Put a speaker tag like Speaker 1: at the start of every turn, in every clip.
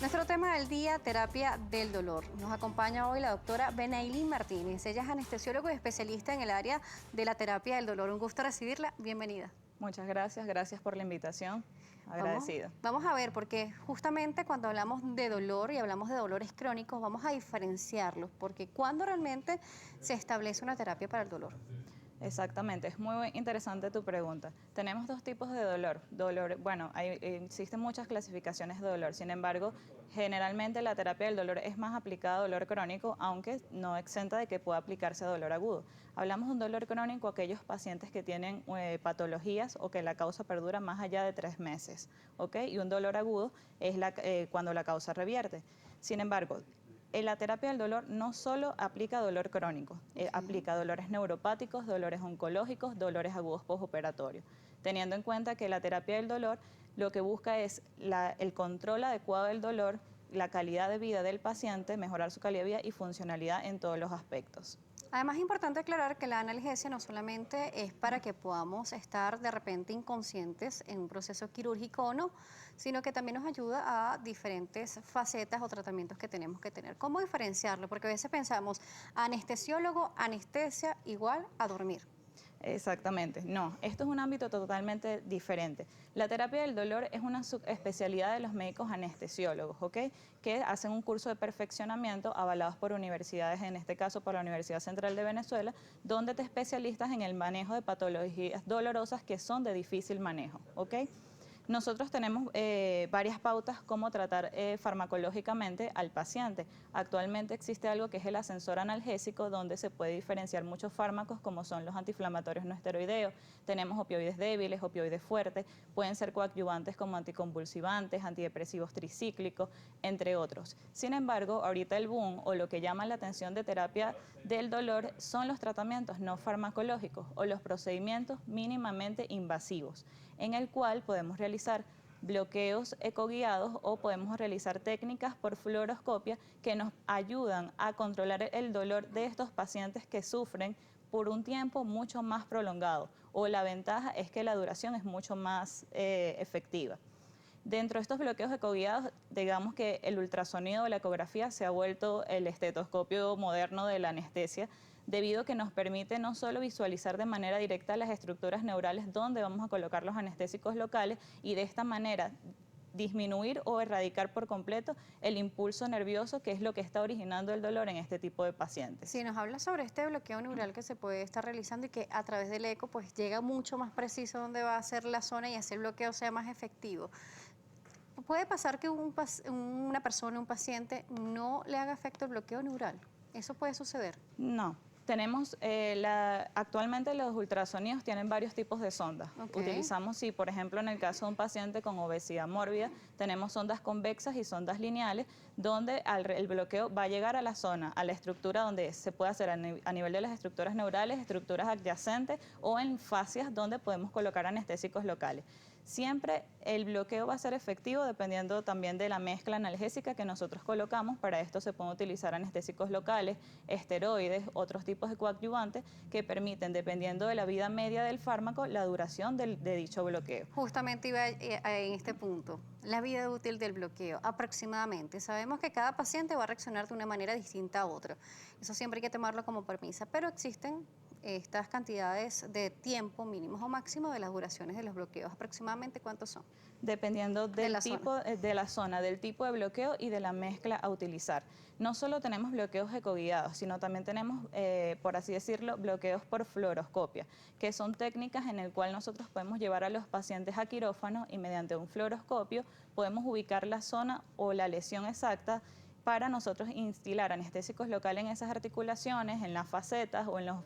Speaker 1: Nuestro tema del día, terapia del dolor. Nos acompaña hoy la doctora Benaylin Martínez. Ella es anestesióloga y especialista en el área de la terapia del dolor. Un gusto recibirla. Bienvenida.
Speaker 2: Muchas gracias, gracias por la invitación. Agradecida.
Speaker 1: Vamos a ver, porque justamente cuando hablamos de dolor y hablamos de dolores crónicos, vamos a diferenciarlos, porque ¿cuándo realmente se establece una terapia para el dolor?
Speaker 2: Exactamente, es muy interesante tu pregunta. Tenemos dos tipos de dolor. Bueno, existen muchas clasificaciones de dolor, sin embargo, generalmente la terapia del dolor es más aplicada a dolor crónico, aunque no exenta de que pueda aplicarse a dolor agudo. Hablamos de un dolor crónico aquellos pacientes que tienen patologías o que la causa perdura más allá de 3 meses, ¿ok? Y un dolor agudo es cuando la causa revierte. Sin embargo, la terapia del dolor no solo aplica dolor crónico, aplica dolores neuropáticos, dolores oncológicos, dolores agudos postoperatorios, teniendo en cuenta que la terapia del dolor lo que busca es el control adecuado del dolor, la calidad de vida del paciente, mejorar su calidad de vida y funcionalidad en todos los aspectos.
Speaker 1: Además, es importante aclarar que la analgesia no solamente es para que podamos estar de repente inconscientes en un proceso quirúrgico o no, sino que también nos ayuda a diferentes facetas o tratamientos que tenemos que tener. ¿Cómo diferenciarlo? Porque a veces pensamos, anestesiólogo, anestesia, igual a dormir.
Speaker 2: Exactamente, no, esto es un ámbito totalmente diferente. La terapia del dolor es una subespecialidad de los médicos anestesiólogos, ¿ok? Que hacen un curso de perfeccionamiento avalados por universidades, en este caso por la Universidad Central de Venezuela, donde te especialistas en el manejo de patologías dolorosas que son de difícil manejo, ¿ok? Nosotros tenemos varias pautas cómo tratar farmacológicamente al paciente. Actualmente existe algo que es el ascensor analgésico, donde se puede diferenciar muchos fármacos como son los antiinflamatorios no esteroideos. Tenemos opioides débiles, opioides fuertes, pueden ser coadyuvantes como anticonvulsivantes, antidepresivos tricíclicos, entre otros. Sin embargo, ahorita el boom o lo que llama la atención de terapia del dolor son los tratamientos no farmacológicos o los procedimientos mínimamente invasivos, en el cual podemos realizar bloqueos ecoguiados o podemos realizar técnicas por fluoroscopia que nos ayudan a controlar el dolor de estos pacientes que sufren por un tiempo mucho más prolongado, o la ventaja es que la duración es mucho más efectiva. Dentro de estos bloqueos ecoguiados, digamos que el ultrasonido o la ecografía se ha vuelto el estetoscopio moderno de la anestesia, debido a que nos permite no solo visualizar de manera directa las estructuras neurales donde vamos a colocar los anestésicos locales y de esta manera disminuir o erradicar por completo el impulso nervioso, que es lo que está originando el dolor en este tipo de pacientes.
Speaker 1: Si nos habla sobre este bloqueo neural que se puede estar realizando y que a través del eco pues llega mucho más preciso dónde va a ser la zona y ese bloqueo sea más efectivo. ¿Puede pasar que una persona, un paciente, no le haga efecto el bloqueo neural? ¿Eso puede suceder?
Speaker 2: No. Tenemos, actualmente los ultrasonidos tienen varios tipos de sondas.
Speaker 1: Okay.
Speaker 2: Utilizamos, sí, por ejemplo, en el caso de un paciente con obesidad mórbida, tenemos sondas convexas y sondas lineales, donde el bloqueo va a llegar a la zona, a la estructura donde se puede hacer a nivel de las estructuras neurales, estructuras adyacentes o en fascias donde podemos colocar anestésicos locales. Siempre el bloqueo va a ser efectivo dependiendo también de la mezcla analgésica que nosotros colocamos. Para esto se pueden utilizar anestésicos locales, esteroides, otros tipos de coadyuvantes que permiten, dependiendo de la vida media del fármaco, la duración de dicho bloqueo.
Speaker 1: Justamente iba en este punto, la vida útil del bloqueo, aproximadamente. Sabemos que cada paciente va a reaccionar de una manera distinta a otra. Eso siempre hay que tomarlo como premisa, pero existen estas cantidades de tiempo mínimos o máximos de las duraciones de los bloqueos. ¿Aproximadamente cuántos son?
Speaker 2: Dependiendo del tipo de la zona, del tipo de bloqueo y de la mezcla a utilizar. No solo tenemos bloqueos ecoguiados, sino también tenemos, por así decirlo, bloqueos por fluoroscopia, que son técnicas en el cual nosotros podemos llevar a los pacientes a quirófano y mediante un fluoroscopio podemos ubicar la zona o la lesión exacta para nosotros instilar anestésicos locales en esas articulaciones, en las facetas o en los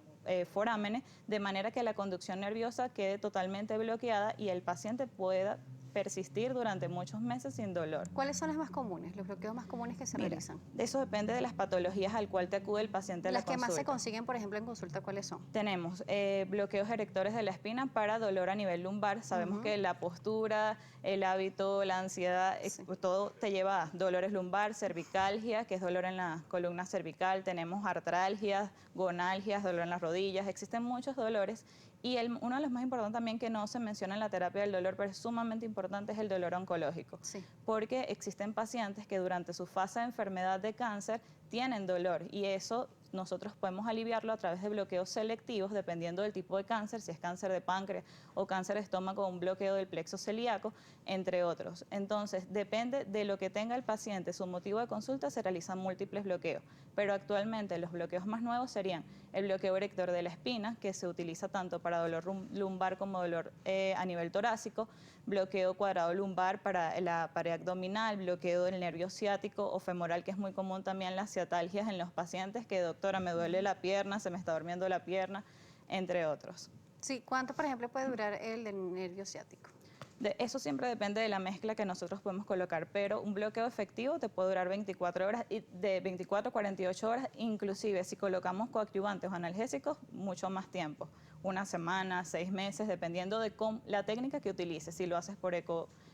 Speaker 2: forámenes, de manera que la conducción nerviosa quede totalmente bloqueada y el paciente pueda persistir durante muchos meses sin dolor.
Speaker 1: ¿Cuáles son las más comunes, los bloqueos más comunes que se realizan?
Speaker 2: Eso depende de las patologías al cual te acude el paciente a la consulta.
Speaker 1: Las que más se consiguen, por ejemplo, en consulta, ¿cuáles son?
Speaker 2: Tenemos bloqueos erectores de la espina para dolor a nivel lumbar. Sabemos que la postura, el hábito, la ansiedad, todo te lleva a dolores lumbar, cervicalgia, que es dolor en la columna cervical. Tenemos artralgias, gonalgias, dolor en las rodillas. Existen muchos dolores Y uno de los más importantes también que no se menciona en la terapia del dolor, pero es sumamente importante, es el dolor oncológico.
Speaker 1: Sí.
Speaker 2: Porque existen pacientes que durante su fase de enfermedad de cáncer tienen dolor y eso nosotros podemos aliviarlo a través de bloqueos selectivos dependiendo del tipo de cáncer, si es cáncer de páncreas o cáncer de estómago, un bloqueo del plexo celíaco, entre otros. Entonces, depende de lo que tenga el paciente, su motivo de consulta, se realizan múltiples bloqueos, pero actualmente los bloqueos más nuevos serían el bloqueo erector de la espina, que se utiliza tanto para dolor lumbar como dolor a nivel torácico, bloqueo cuadrado lumbar para la pared abdominal, bloqueo del nervio ciático o femoral, que es muy común también las ciatalgias en los pacientes, que doctora, me duele la pierna, se me está durmiendo la pierna, entre otros.
Speaker 1: Sí, ¿cuánto, por ejemplo, puede durar el del nervio ciático?
Speaker 2: Eso siempre depende de la mezcla que nosotros podemos colocar, pero un bloqueo efectivo te puede durar 24 horas, y de 24 a 48 horas, inclusive si colocamos coadyuvantes o analgésicos, mucho más tiempo, una semana, 6 meses, dependiendo de la técnica que utilices, si lo haces por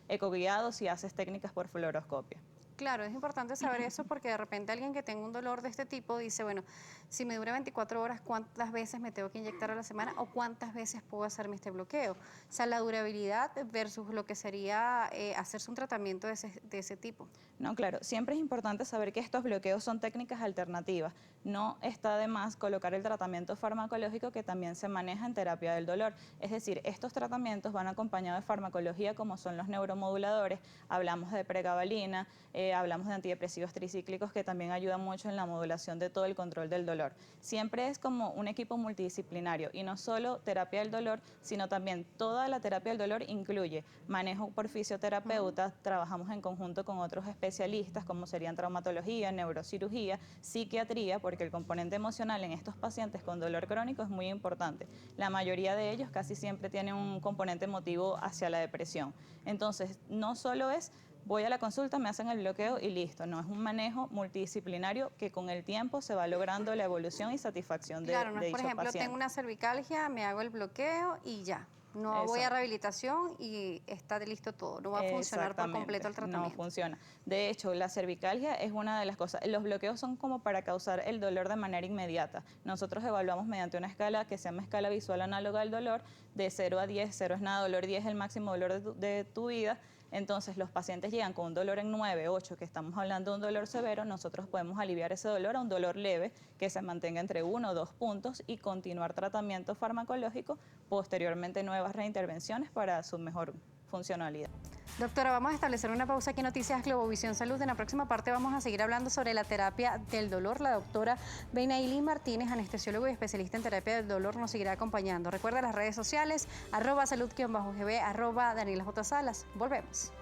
Speaker 2: ecoguiado, si haces técnicas por fluoroscopia.
Speaker 1: Claro, es importante saber eso porque de repente alguien que tenga un dolor de este tipo dice, bueno, si me dura 24 horas, ¿cuántas veces me tengo que inyectar a la semana o cuántas veces puedo hacerme este bloqueo? O sea, la durabilidad versus lo que sería hacerse un tratamiento de ese tipo.
Speaker 2: No, claro, siempre es importante saber que estos bloqueos son técnicas alternativas. No está de más colocar el tratamiento farmacológico que también se maneja en terapia del dolor. Es decir, estos tratamientos van acompañados de farmacología como son los neuromoduladores, hablamos de pregabalina, hablamos de antidepresivos tricíclicos que también ayudan mucho en la modulación de todo el control del dolor. Siempre es como un equipo multidisciplinario y no solo terapia del dolor, sino también toda la terapia del dolor incluye manejo por fisioterapeutas, trabajamos en conjunto con otros especialistas como serían traumatología, neurocirugía, psiquiatría, porque el componente emocional en estos pacientes con dolor crónico es muy importante. La mayoría de ellos casi siempre tienen un componente emotivo hacia la depresión. Entonces, no solo es voy a la consulta, me hacen el bloqueo y listo. No, es un manejo multidisciplinario que con el tiempo se va logrando la evolución y satisfacción de
Speaker 1: Claro, no es,
Speaker 2: dicho
Speaker 1: por ejemplo,
Speaker 2: paciente.
Speaker 1: tengo una cervicalgia, me hago el bloqueo y ya. No voy a
Speaker 2: Exacto.
Speaker 1: rehabilitación y está listo todo. No va a funcionar por completo el
Speaker 2: No
Speaker 1: tratamiento.
Speaker 2: funciona. De hecho, la cervicalgia es una de las cosas. Los bloqueos son como para causar el dolor de manera inmediata. Nosotros evaluamos mediante una escala que se llama escala visual análoga al dolor, de 0 a 10. 0 es nada, dolor 10 es el máximo dolor de tu vida. Entonces, los pacientes llegan con un dolor en 9, 8, que estamos hablando de un dolor severo, nosotros podemos aliviar ese dolor a un dolor leve que se mantenga entre 1 o 2 puntos y continuar tratamiento farmacológico, posteriormente nuevas reintervenciones para su mejor funcionalidad.
Speaker 1: Doctora, vamos a establecer una pausa aquí en Noticias Globovisión Salud. En la próxima parte vamos a seguir hablando sobre la terapia del dolor. La doctora Benaili Martínez, anestesiólogo y especialista en terapia del dolor, nos seguirá acompañando. Recuerda las redes sociales, @salud_gb, @DanielaJSalas. Volvemos.